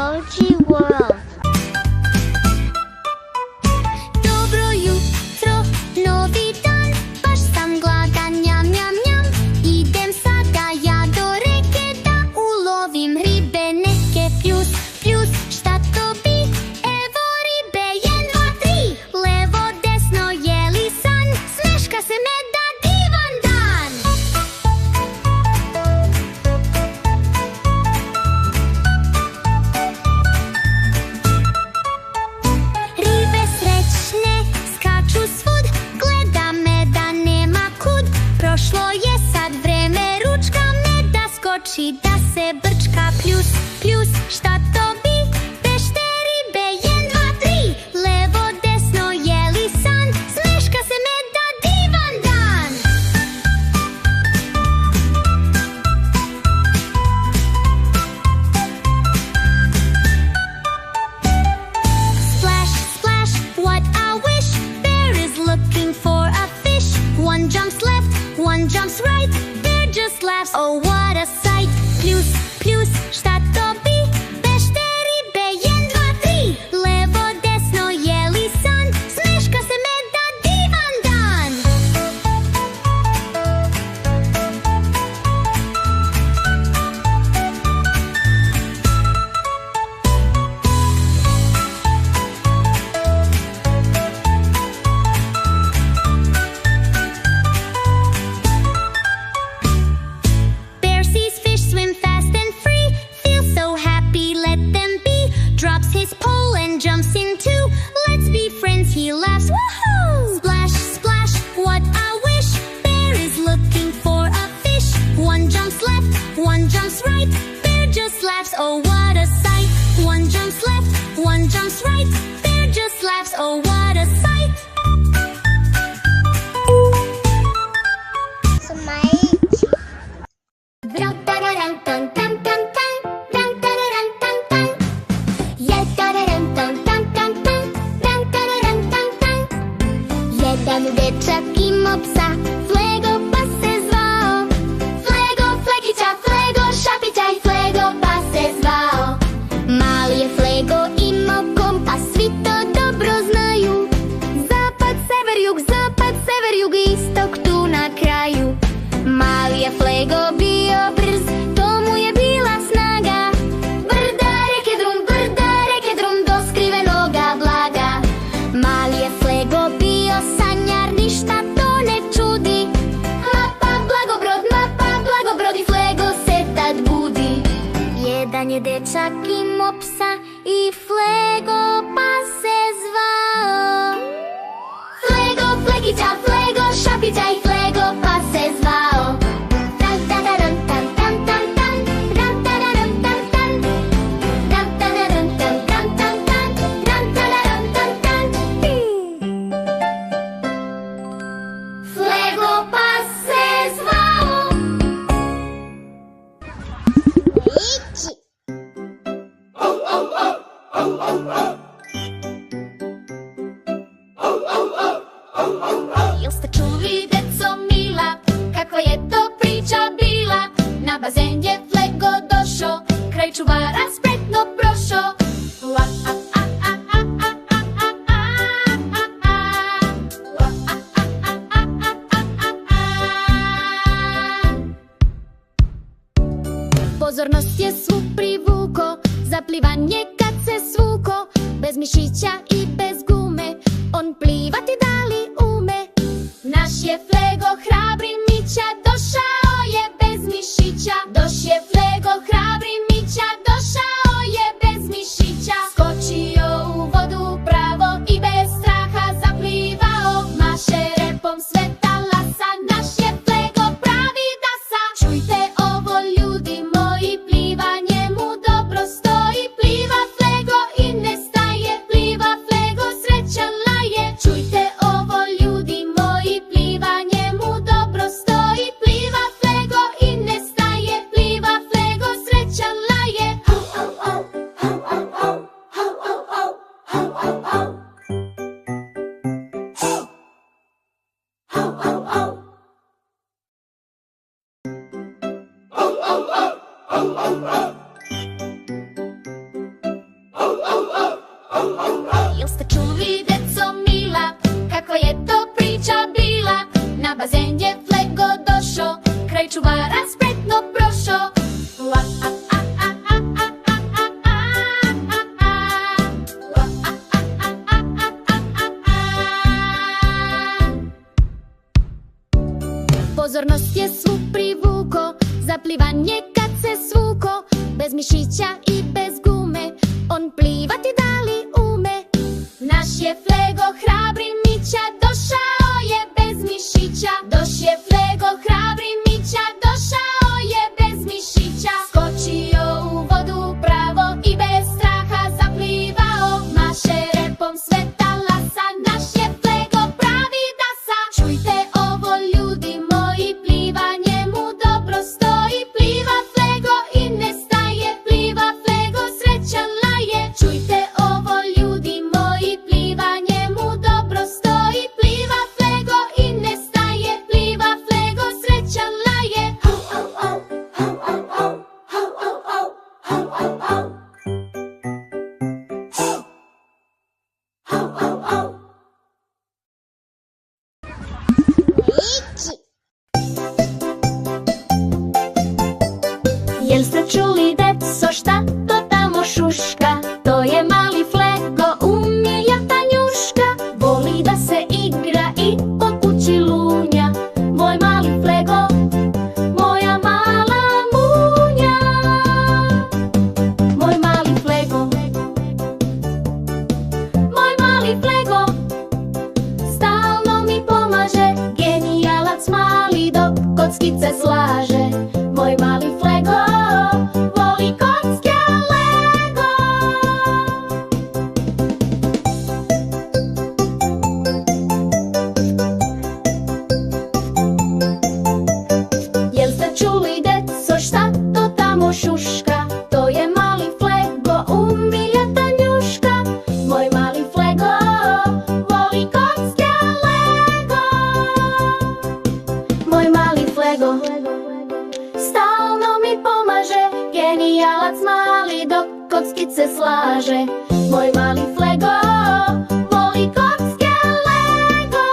Emoji World. Dobro jutro, novi dan, baš sam gladan, njam, njam, njam. Idem sada ja do reke da ulovim ribe neke. Pljus, pljus, šta to bi? Evo ribe, 1, 2, 3. Levo, desno, je li san? Smeška se meda, divan dan. Ribe srećne skaču svud, gleda meda nema kud. Prošlo je sad vreme ručka, meda skoči da se brčka. Pljus, pljus, šta to bi? Bešte ribe, 1, 2, 3. Levo, desno, je li san? Smeška se meda, divan dan. Splash, splash, what a wish. Bear is looking for a fish. One jumps left, one jumps right. Bear just laughs, oh what a sight. Pljus, pljus, šta to bi? Bešte ribe, 1, 2, 3. Levo, desno, je li san? Smeška se meda, divan dan. Bear sees fish swim fast and free, feels so happy, let them be. Drops his pole and jumps in too. Let's be friends, he laughs, woohoo! Splash, splash, what a wish. Bear is looking for a fish. One jumps left, one jumps right. Bear just laughs, oh what a sight. One jumps left, one jumps right. Bear just laughs, oh what a sight. Jedan dečak imao psa, Flego pa se zvao. Flego, Flegića, Flego, Šapića i Flego pa se zvao. Mali je Flego imao kompas, svi to dobro znaju. Zapad, sever, jug, istok tu na kraju. Mali je Flego bio brz, to mu je bila snaga. Brda, reke drum, do skrivenoga blaga. Mali je Flego bio sanjar, ništa to ne čudi. Mapa, blagobrod i Flego se tad budi. Jedan je dečak imao psa i Flego pa se zvao. Flego, Flegića, Flego, Šapića i Flego pa se zvao. Flego pa se zvao. Jel ste čuli, deco mila, kakva je to priča bila? Na bazen je Flego došo, kraj čuvara spretno prošo. La, a, a, a, a, a, a, a, a, a, a. La, a, a, a, a, a, a, a, a. Pozornost je svu privuko, zaplivanje kad se svuko. Bez mišića i bez gume, on plivati da li ume? Naš je Flego hrabri Mića, došao je bez mišića. Doš je Flego hrabri Mića, došao je bez mišića. Skočio u vodu pravo i bez straha zaplivao. Maše repom sve talasa, naš je Flego pravi dasa. Čujte ovo ljudi moji, plivanje mu dobro stoji. Pliva bazen je Flego došo, kraj čuvara spretno prošo. La, a, a, a, a, a, a, a, a, a, a. La, a, a, a, a, a, a, a. Pozornost je svu privuko, zaplivanje kad se svuko, bez mišića i bez gume, on plivati da li ume? Naš je Flego hrabri mića, došao je bez mišića. Doš je Flego hrabri mića, došao je bez mišića. Skočio u vodu pravo i bez straha zaplivao, maše repom sve talasa, naš je Flego pravi dasa. Čujte ovo ljudi moji, plivanje mu dobro stoji. Pliva Flego i ne staje, pliva Flego srećan laje. Čujte ovo ljudi moji, plivanje mu dobro stoji. Pliva Flego i ne staje, pliva Flego srećan laje. Jel ste čuli, deco, šta to tamo šuška? To je mali Flego, umije jatanjuška. Voli da se igra i po kući lunja. Moj mali Flego, moja mala munja. Moj mali Flego, moj mali Flego, stalno mi pomaže, genijalac mali dok kockice slaže. Moj mali Flego voli kocke Lego. Jel ste čuli, deco, šta to tamo šuška? To je mali Flego, umije jatanjuška. Moj mali Flego voli kocke Lego. Moj mali Flego stalno mi pomaže, genijalac mali dok kockice slaže. Moj mali Flego voli kocke Lego.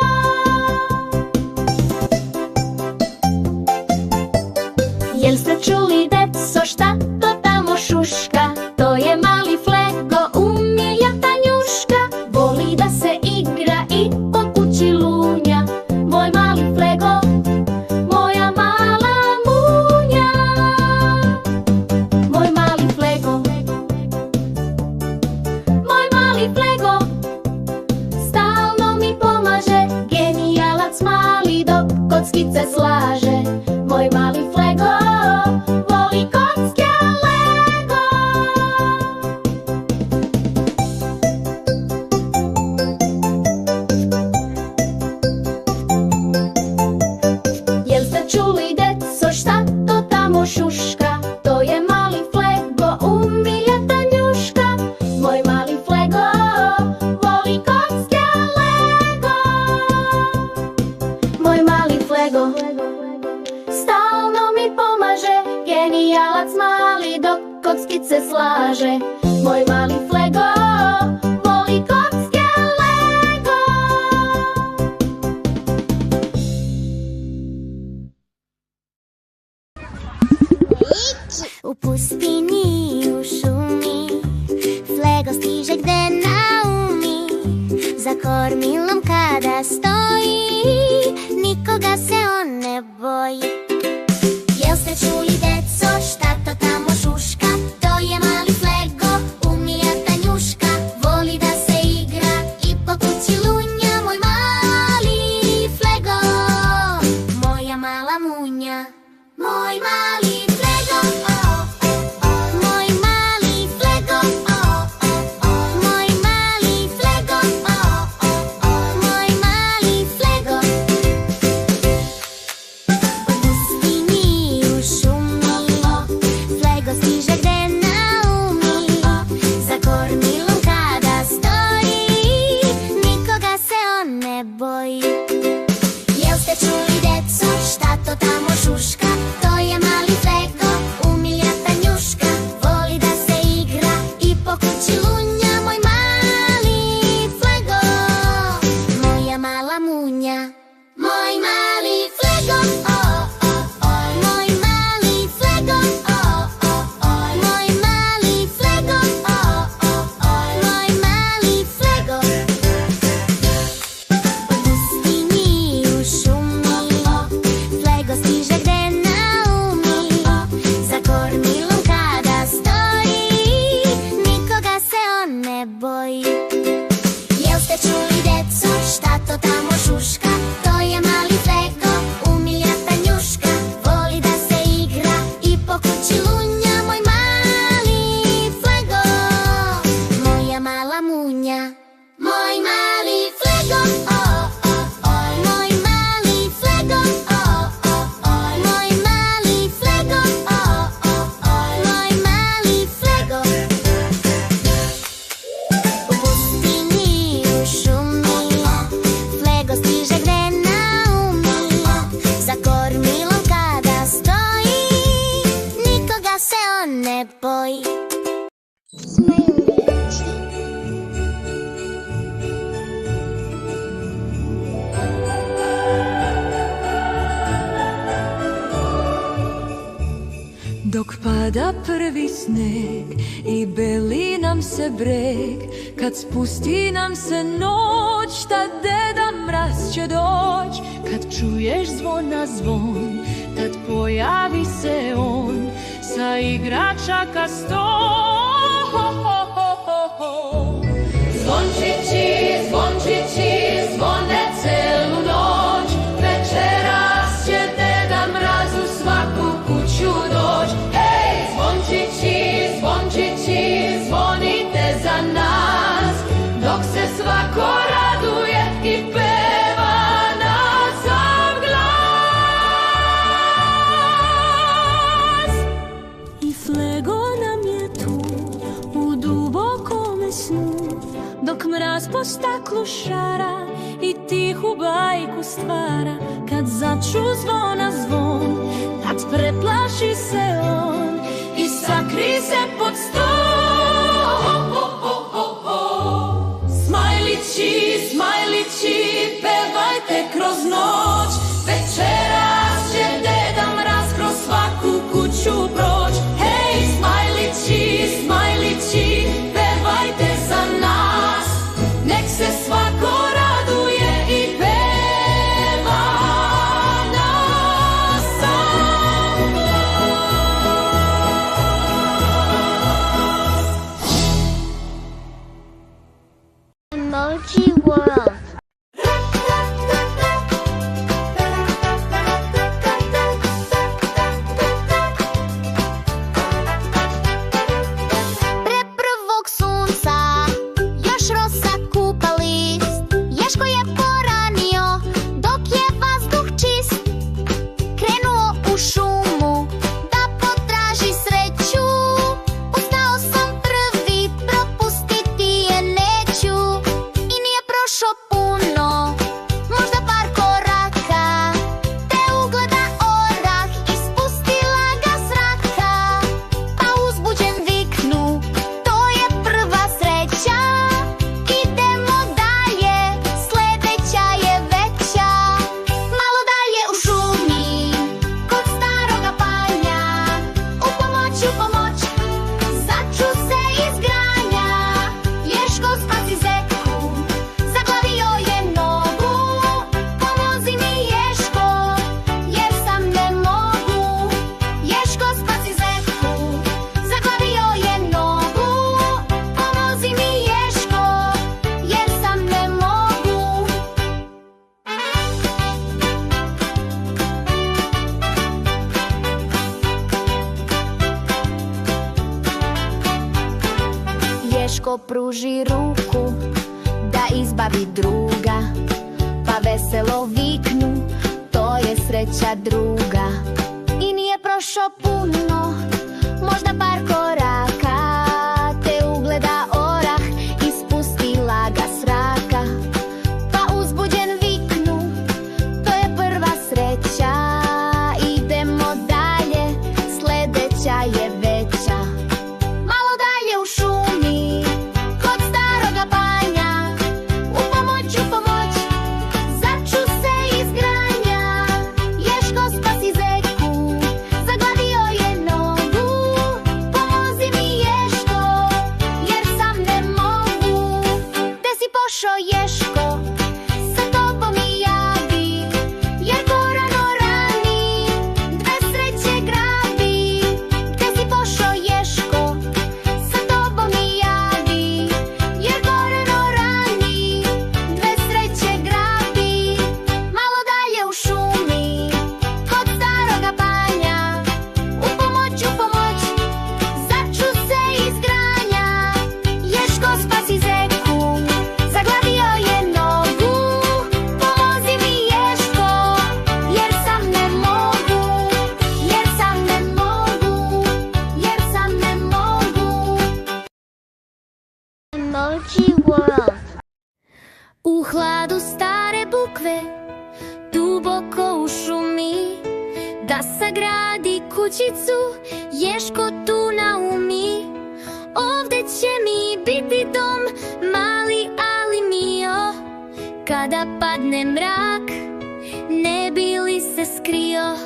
Jel ste čuli, deco, šta to tamo šuška? To je mali Flego, umije jatanjuška. Voli da se igra i po kući lunja. Moj mali Flego, moja mala munja. Moj mali Flego, moj mali Flego, stalno mi pomaže, genijalac mali dok kockice slaže. Moj mali Flego voli kocke Lego. Jel ste čuli, deco, šta to tamo šuška? To je mali Flego, umije jatanjuška. Moj mali Flego voli kocke Lego. Moj mali Flego stalno mi pomaže, genijalac mali dok kockice slaže. Moj mali Flego voli kocke Lego. U pustinji i u šumi Flego stiže gde naumi. Za kormilom kada stoji, nikoga se on ne boji. Jel ste čuli, deco, šta to tamo šuška? To je mali Flego, umije jatanjuška. Voli da se igra i po kući lunja. Moj mali Flego, moja mala munja. Moj mali Flego, moj mali Flego, moj mali Flego, moj mali Smajulići. Dok pada prvi sneg i beli nam se breg, kad spusti nam se noć, tad Deda Mraz će doć. Kad čuješ zvona zvon, tad pojavi se on sa igračaka sto. Zvončići, zvončići, zvone celu noć, večeras će Deda Mraz u svaku kuću doć. Hej, zvončići, zvončići, zvonite za nas, dok se svako raduje i peva na sav glas. I Flego nam je tu u dubokome snu, dok mraz po staklu šara i tihu bajku stvara. Kad začu zvona zvon, tad preplaši se on i sakri se pod sto. Smajlići, smajlići, pevajte kroz noć, večeras će Deda Mraz kroz svaku kuću proć. Hej, smajlići, smajlići, pevajte za nas, nek se svako raduje i peva na sav glas. Emoji World. Pre prvog sunca još rosa kupa list. Ješko je poranio dok je vazduh čist. Krenuo u šumu da potraži sreću. Ustao sam prvi, propustiti je neću. I nije prošlo puno, možda par koraka, te ugleda orah, ispustila ga s raka. Pa uzbuđen viknu, to je prva sreća. Idemo dalje, sledeća je veća. Malo dalje u šumi, kod staroga panja, u pomoć, začu se iz granja. Ješko spasi zeku, zaglavio je nogu. Pomozi mi Ješko, jer sam ne mogu. Ješko spasi zeku, zaglavio je nogu. Pomozi mi Ješko, jer sam ne mogu. Ješko pruži ruku da izbavi druga, pa veselo viknu, to je sreća druga. I nije prošlo puno, možda par koraka, te ugleda orah, ispustila ga s raka. Pa uzbuđen viknu, to je prva sreća. Idemo dalje, sledeća je veća. Malo dalje u šumi, kod staroga panja, u pomoć, začu se iz granja. Ješko spasi zeku, zaglavio je nogu. Pomozi mi Ješko, jer sam ne mogu. Gde si pošao Ješko, sa tobom i javi, jer ko rano rani, dve sreće grabi. Gde si pošao Ješko, sa tobom i javi, jer ko rano rani, dve sreće grabi. Malo dalje u šumi, kod staroga panja, u pomoć, začu se iz granja. Ješko spasi zeku, zaglavio je nogu. Pomozi mi Ješko, jer sam ne mogu, jer sam ne mogu, jer sam ne mogu. Emoji World. U hladu stare bukve, duboko u šumi, da sagradi kućicu, Ješko tu naumi. Ovde će mi biti dom, mali ali mio. Kada padne mrak, ne bi li se skrio.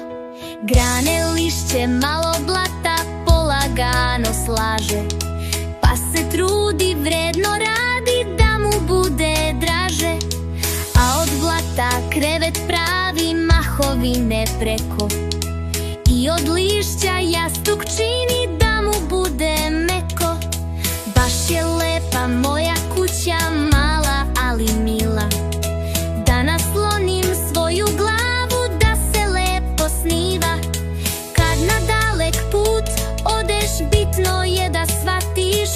Grane, lišće, malo blata, polagano slaže, pa se trudi, vredno radi da mu bude draže. A od blata krevet pravi, mahovine preko, i od lišća jastuk čini da mu bude meko. Baš je lepa moja kuća, mala ali mila, da naslonim svoju glavu da se lepo sniva. Kad na dalek put odeš, bitno je da shvatiš,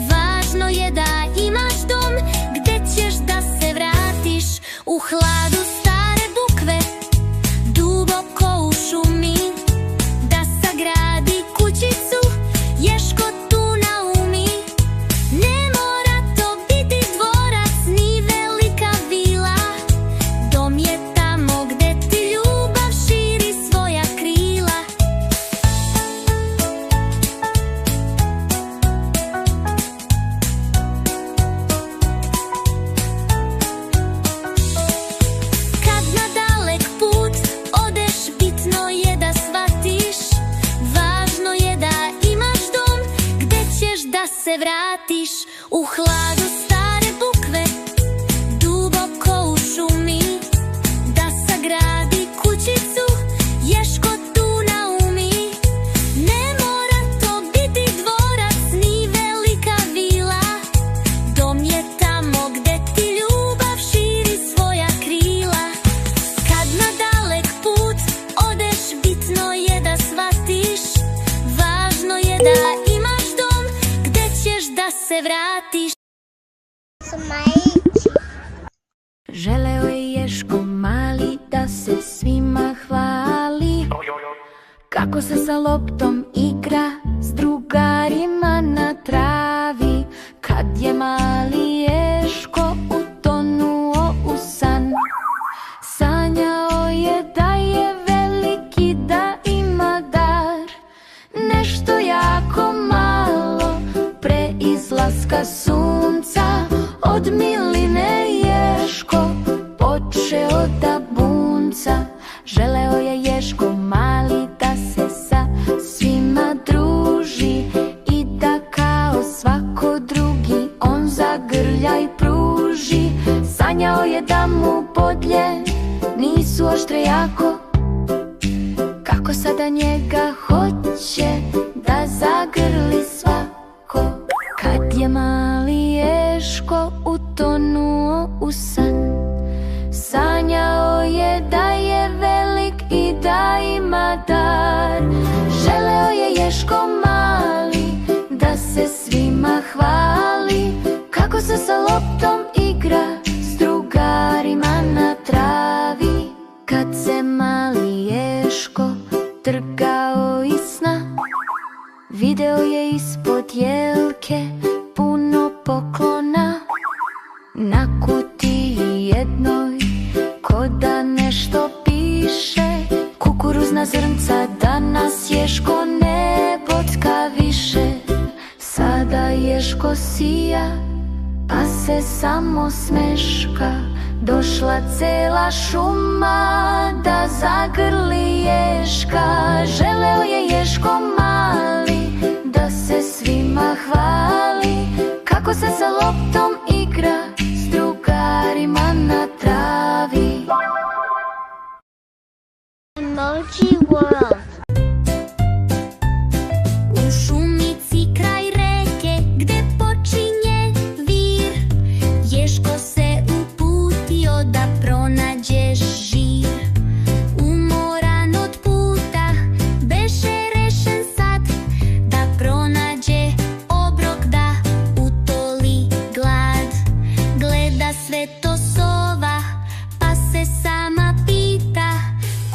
važno je da imaš dom gde ćeš da se vratiš. U hladu stare bukve, duboko u šumi, da sagradi kućicu, Ješko tu naumi. Ne mora to biti dvorac ni velika vila, dom je tamo gde ti ljubav širi svoja krila. Kad na dalek put odeš, bitno je da shvatiš, važno je da imaš dom gde ćeš da se vratiš. U hladu stare bukve, duboko u šumi, da sagradi kućicu, Ješko tu naumi. Ne mora to biti dvorac ni velika vila, dom je tamo gde ti ljubav širi svoja krila. Kad na dalek put odeš, bitno je da shvatiš, važno je da imaš dom gde ćeš da se vratiš. Želeo je Ješko mali da se svima hvali, kako se sa loptom igra s drugarima na travi. Kad je mali Ješko utonuo u san, sanjao je da je veliki, da ima dar. Nešto jako malo pre izlaska sunca, od miline Ješko počeo da bunca. Želeo je Ješko mali da se sa svima druži i da kao svako drugi on zagrlja i pruži. Sanjao je da mu podlje nisu oštre jako, kako sada njega hoće da zagrli svako. Kad je mali Ješko utonuo u san, sanjao je da je velik i da ima dar. Želeo je Ješko mali da se svima hvali, kako se sa loptom igra s drugarima na travi. Kad se mali Ješko trgao iz sna, video je ispod jelke puno poklona. Na kutiji jednoj ko da nešto piše, kukuruzna zrnca danas Ješko ne botka više. Sada Ješko sija, pa se samo smeška, došla cela šuma da zagrli Ješka. Želeo je Ješko mali da se svima hvali, kako se sa loptom igra s drugarima na travi. Emoji World. U šumici kraj reke gde počinje vir, Ješko se uputio da pronađe žir. Umoran od puta, beše rešen sad da pronađe obrok da utoli glad. Gleda sve to sova, pa se sama pita,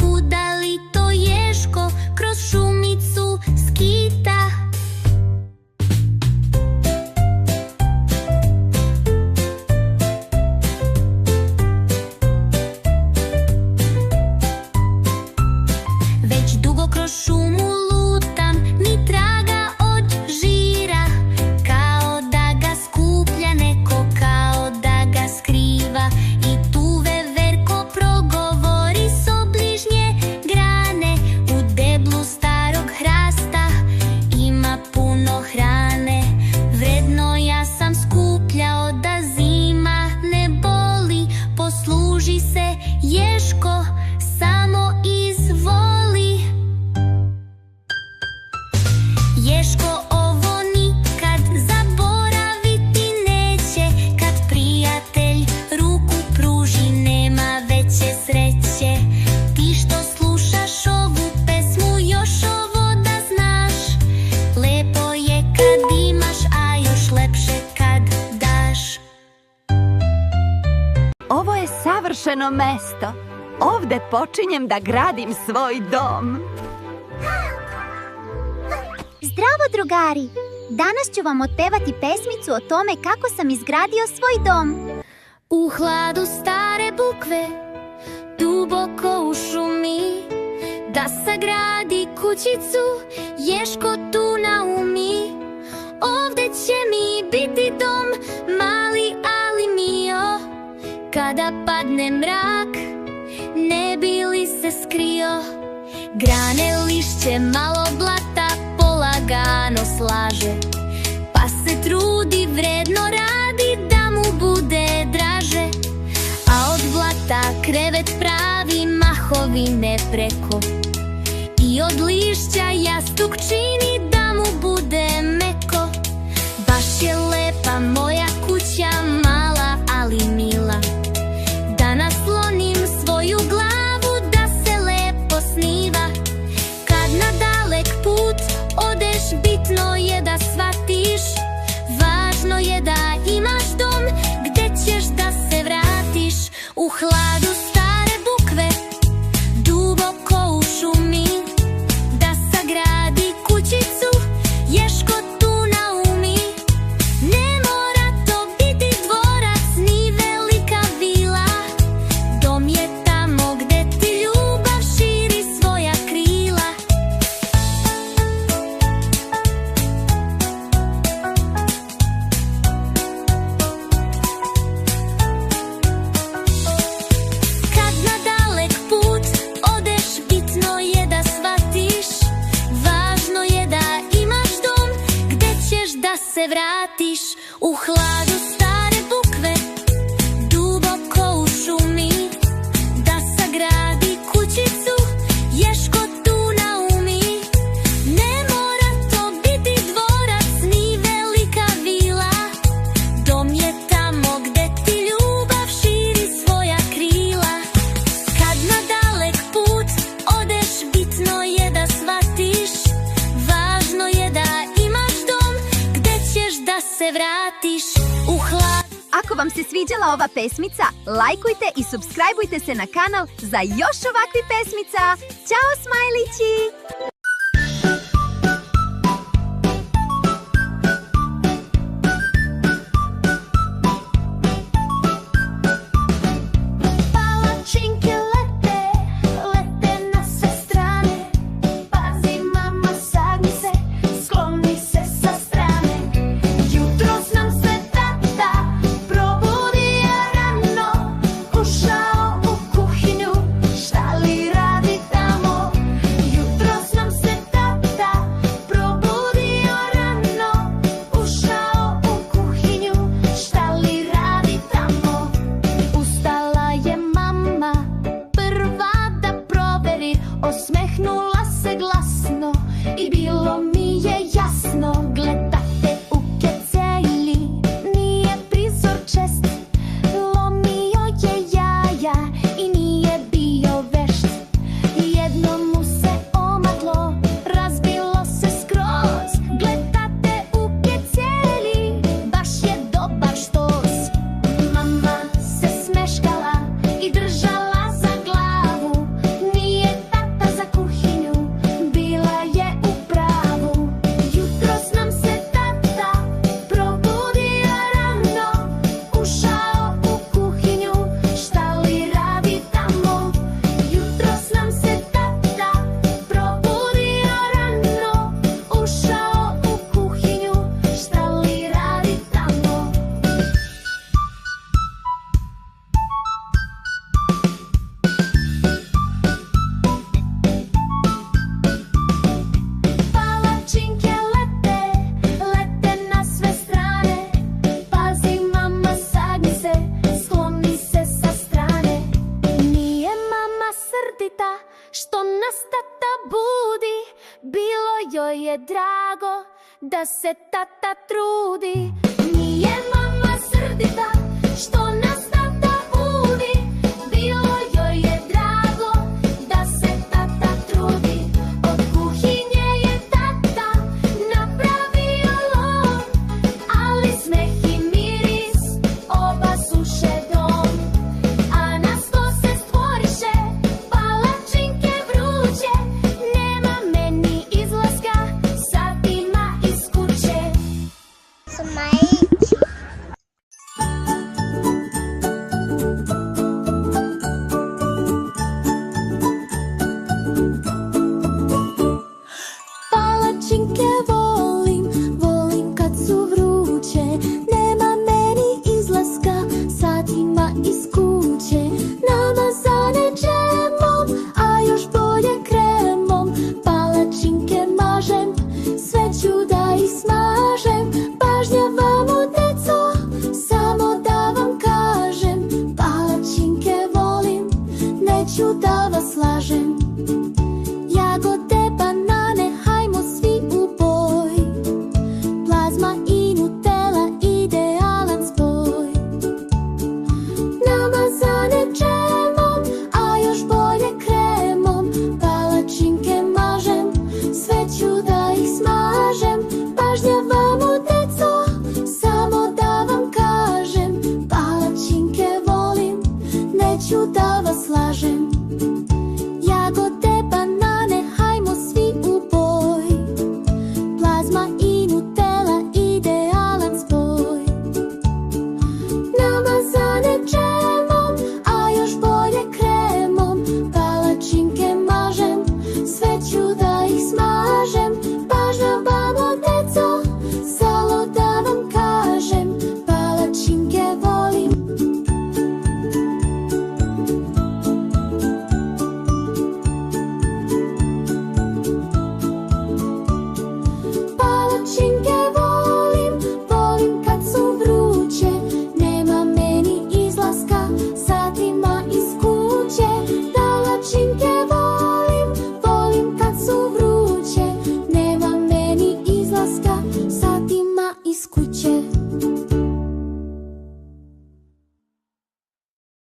kuda li to Ješko kroz šumicu skita. Već dugo kroz šumu lutam, ni traga od žira. savršeno mesto. Ovde počinjem da gradim svoj dom. Zdravo, drugari! Danas ću vam otpevati pesmicu o tome kako sam izgradio svoj dom. U hladu stare bukve, duboko u šumi, da sagradi kućicu, Ješko tu naumi. Ovde će mi biti dom, mali ali mio, kada padne mrak, ne bi li se skrio. Grane, lišće, malo blata, polagano slaže, pa se trudi, vredno radi, da mu bude draže. A od blata krevet pravi, mahovine preko, i od lišća jastuk čini, da mu bude meko. Baš je lepa moja kuća, mala ali mila, da naslonim svoju glavu, da se lepo sniva. Kad na dalek put odeš, bitno je da shvatiš, važno je da imaš dom, gde ćeš da se vratiš. U hladu stare bukve, duboko u šumi, da sagradi kućicu, Ješko tu naumi. Ne mora to biti dvorac, ni velika vila, dom je tamo gde ti ljubav širi svoja krila. Kad na dalek put odeš, bitno je da shvatiš, važno je da imaš dom, gde ćeš da se vratiš. U hladu stare bukve, duboko u šumi, da sagradi kućicu, Ješko tu naumi. Ne mora to biti dvorac, ni velika vila, dom je tamo gde ti ljubav širi svoja krila. Kad na dalek put odeš, bitno je da shvatiš, važno je da imaš dom, gde ćeš da se vratiš. U hladu. Ako vam se sviđala ova pesmica, lajkujte i subscribeujte se na kanal za još ovakvih pesmica. Ćao, smajlići! Palačinke lete, lete na sve strane. Pazi, mama, sagni se, skloni se sa strane. Jutros nam se tata probudio rano, ušao u kuhinju, šta li radi tamo? Jutros nam se tata probudio rano, ušao u kuhinju, šta li radi tamo? Ustala je mama, prva da proveri, osmehnula se glasno i bilo mi je jasno. Gledate u kecelji, nije prizor čest, lomio je jaja i nije bio vešt. Jedno mu se omadlo, razbilo se skroz. Gledate u kecelji, baš je dobar štos. Mama se smeškala i držala za glavu, nije tata za kuhinju, bila je u pravu. Jutros nam se tata probudio rano, ušao u kuhinju, šta li radi tamo? Jutros nam se tata probudio rano, ušao u kuhinju, šta li radi tamo? Palačinke lete, lete na sve strane. Pazi, mama, sagni se, skloni se sa strane. Nije mama srdita što nas tata budi, bilo joj je drago da se tata trudi. Nije mama srdita što nas tata budi, bilo joj je drago da se tata trudi. Od kuhinje je tata napravio lom, ali smeh i miris oba suše dom. A na slažem